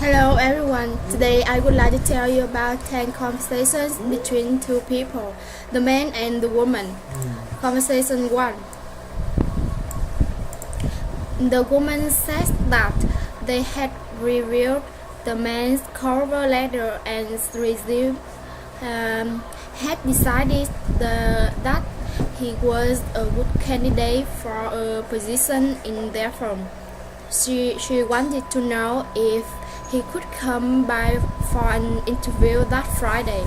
Hello everyone. Today I would like to tell you about 10 conversations between two people, the man and the woman. Conversation 1. The woman says that they had reviewed the man's cover letter and resume, had decided that he was a good candidate for a position in their firm. She wanted to know if he could come by for an interview that Friday.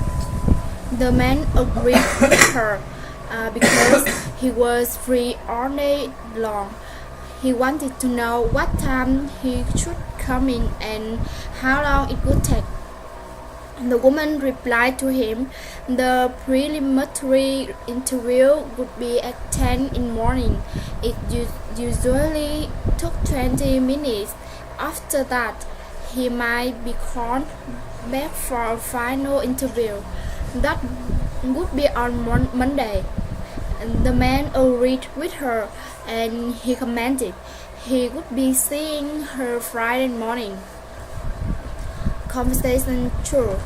The man agreed with her because he was free all day long. He wanted to know what time he should come in and how long it would take. The woman replied to him, the preliminary interview would be at 10 in the morning. It usually took 20 minutes. After that, he might be called back for a final interview. That would be on Monday. The man agreed with her and he commented he would be seeing her Friday morning. Conversation 2.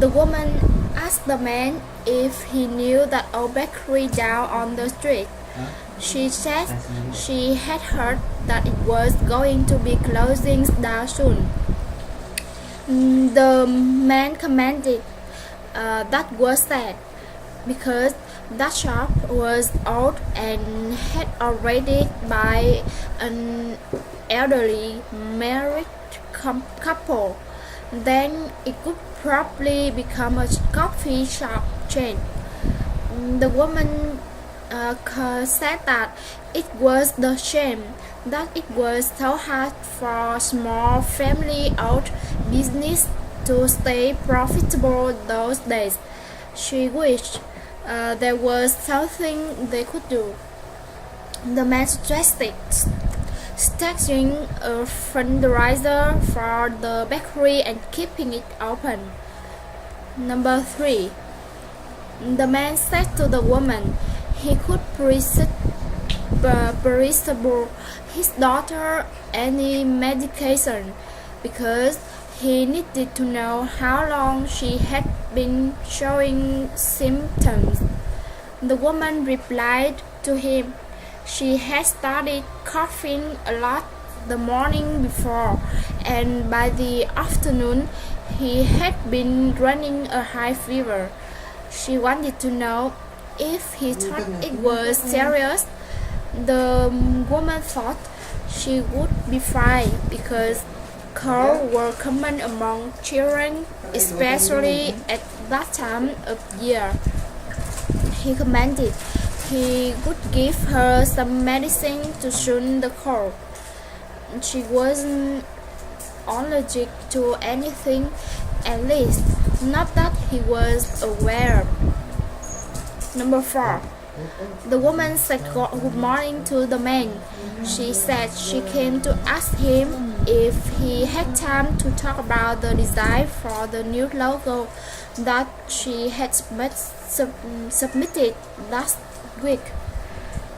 The woman asked the man if he knew that old bakery down on the street. She said she had heard that it was going to be closing down soon. The man commented that was sad because that shop was old and had already by an elderly married couple. Then it could probably become a coffee shop chain. The woman said that it was the shame that it was so hard for small family-owned business to stay profitable those days. She wished there was something they could do. The man suggested starting a fundraiser for the bakery and keeping it open. Number 3. The man said to the woman he could prescribe his daughter any medication because he needed to know how long she had been showing symptoms. The woman replied to him she had started coughing a lot the morning before, and by the afternoon he had been running a high fever. She wanted to know if he thought it was serious. The woman thought she would be fine because colds were common among children, especially at that time of year. He commented he would give her some medicine to soothe the cold. She wasn't allergic to anything, at least not that he was aware. Number 4. The woman said good morning to the man. She said she came to ask him if he had time to talk about the design for the new logo that she had submitted last week.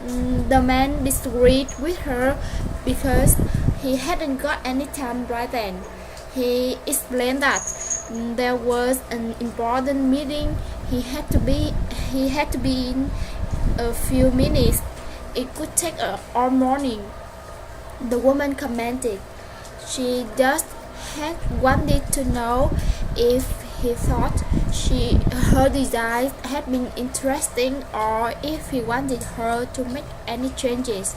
The man disagreed with her because he hadn't got any time right then. He explained that there was an important meeting he had to be in a few minutes. It could take all morning. The woman commented she just had wanted to know if he thought her design had been interesting or if he wanted her to make any changes.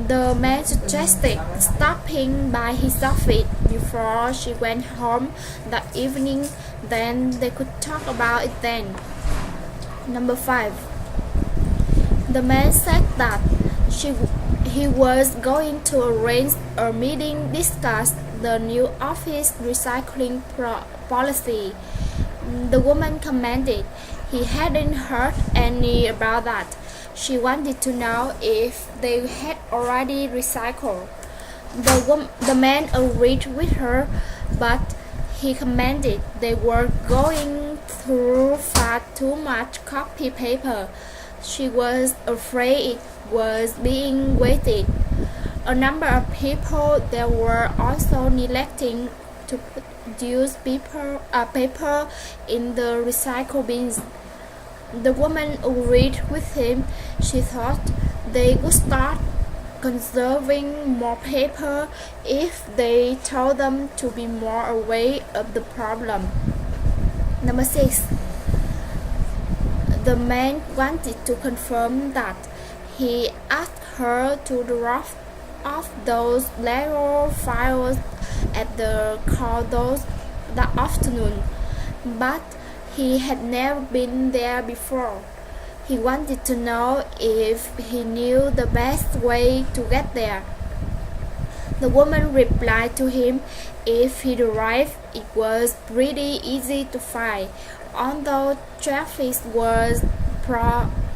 The man suggested stopping by his office before she went home that evening, then they could talk about it then. Number 5. The man said that he was going to arrange a meeting discuss the new office recycling policy. The woman commented he hadn't heard any about that. She wanted to know if they had already recycled. The man agreed with her, but he commented they were going through far too much copy paper. She was afraid it was being wasted. A number of people there were also neglecting to produce paper in the recycle bins. The woman agreed with him. She thought they would start conserving more paper if they told them to be more aware of the problem. Number 6. The man wanted to confirm that. He asked her to drop off those Lego files at the courthouse that afternoon, but he had never been there before. He wanted to know if he knew the best way to get there. The woman replied to him if he arrived, it was pretty easy to find, although traffic was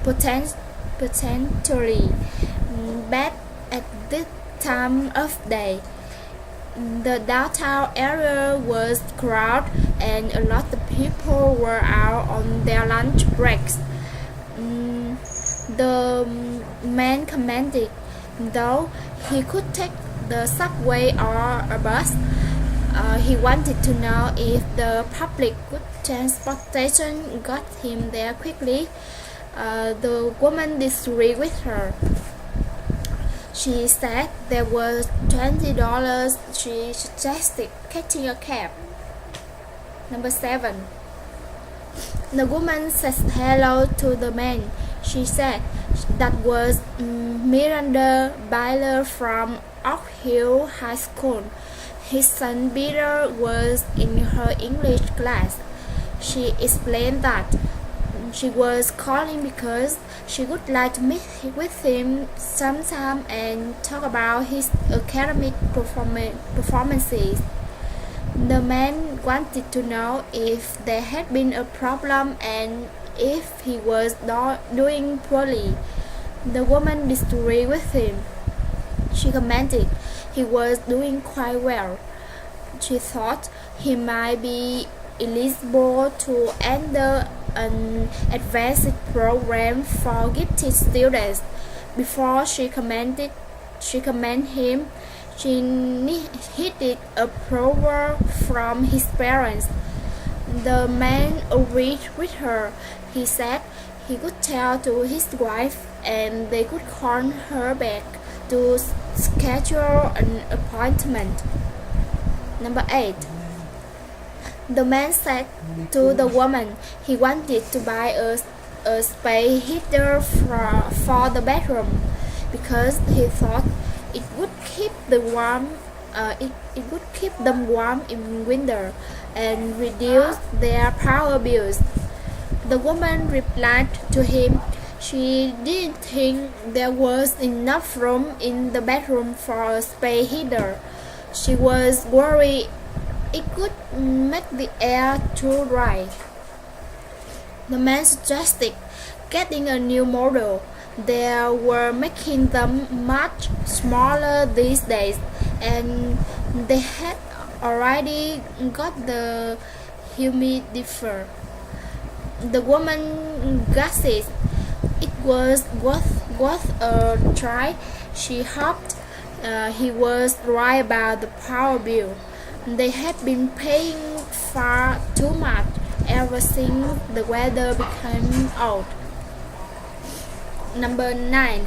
potentially bad at this time of day. The downtown area was crowded and a lot of people were out on their lunch breaks. The man commented, though he could take the subway or a bus. He wanted to know if the public transportation got him there quickly. The woman disagreed with her. She said there was $20. She suggested catching a cab. Number 7. The woman said hello to the man. She said that was Miranda Byler from Oak Hill High School. His son Peter was in her English class. She explained that she was calling because she would like to meet with him sometime and talk about his academic performances. The man wanted to know if there had been a problem and if he was doing poorly. The woman disagreed with him. She commented he was doing quite well. She thought he might be eligible to enter an advanced program for gifted students. Before she commended him, she needed approval from his parents. The man agreed with her. He said he could tell to his wife and they could call her back to schedule an appointment. Number 8. The man said to the woman he wanted to buy a space heater for the bedroom because he thought it would keep them warm in winter and reduce their power bills. The woman replied to him she didn't think there was enough room in the bedroom for a space heater. She was worried it could make the air too dry. The man suggested getting a new model. They were making them much smaller these days, and they had already got the humidifier. The woman guessed it was worth a try. She hoped he was right about the power bill. They had been paying far too much ever since the weather became old. Number 9.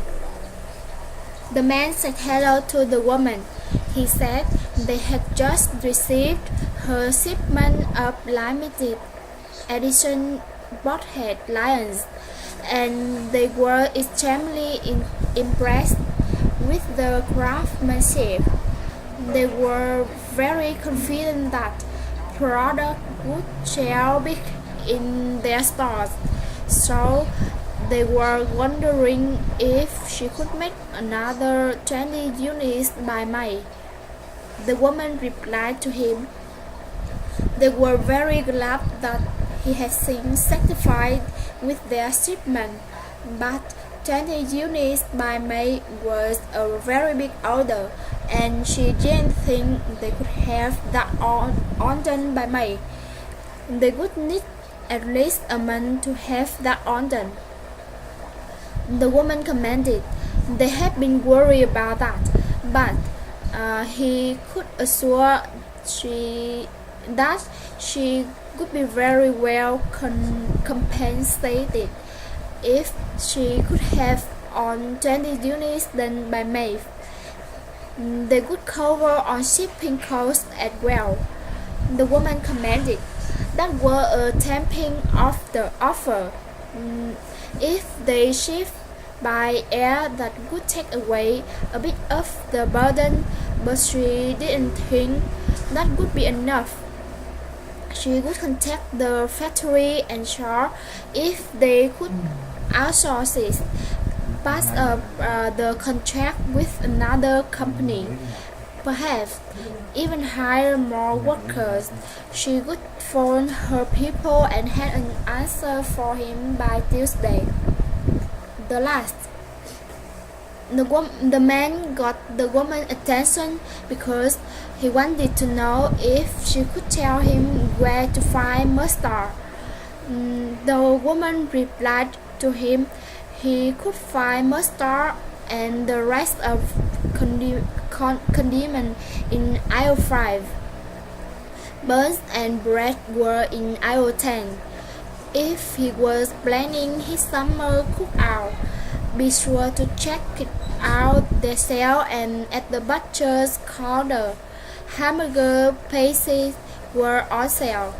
The man said hello to the woman. He said they had just received her shipment of limited edition boathead lions, and they were extremely impressed with the craftsmanship. They were very confident that product would sell big in their stores, so they were wondering if she could make another 20 units by May. The woman replied to him. They were very glad that he had been satisfied with their shipment, but 20 units by May was a very big order, and she didn't think they could have that all done by May. They would need at least a month to have that all done. The woman commented they had been worried about that. but he could assure she that she would be very well compensated if she could have on 20 units done by May. They would cover on shipping costs as well. The woman commented. That were a tempting offer. If they ship by air, that would take away a bit of the burden, but she didn't think that would be enough. She would contact the factory and ensure if they could outsource it, pass up the contract with another company, perhaps even hire more workers. She would phone her people and had an answer for him by Tuesday. The last. The man got the woman's attention because he wanted to know if she could tell him where to find mustard. The woman replied to him he could find mustard and the rest of condiment in aisle 5. Buns and bread were in aisle 10. If he was planning his summer cookout, be sure to check it out. They sell and at the butcher's counter. Hamburger pieces were on sale.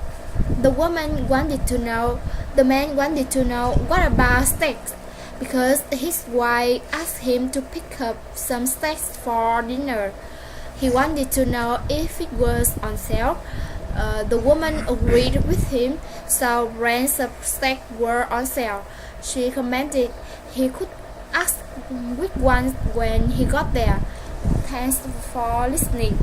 The man wanted to know what about steaks, because his wife asked him to pick up some steaks for dinner. He wanted to know if it was on sale. The woman agreed with him, so brands of steak were on sale. She commented he could ask which ones when he got there. Thanks for listening.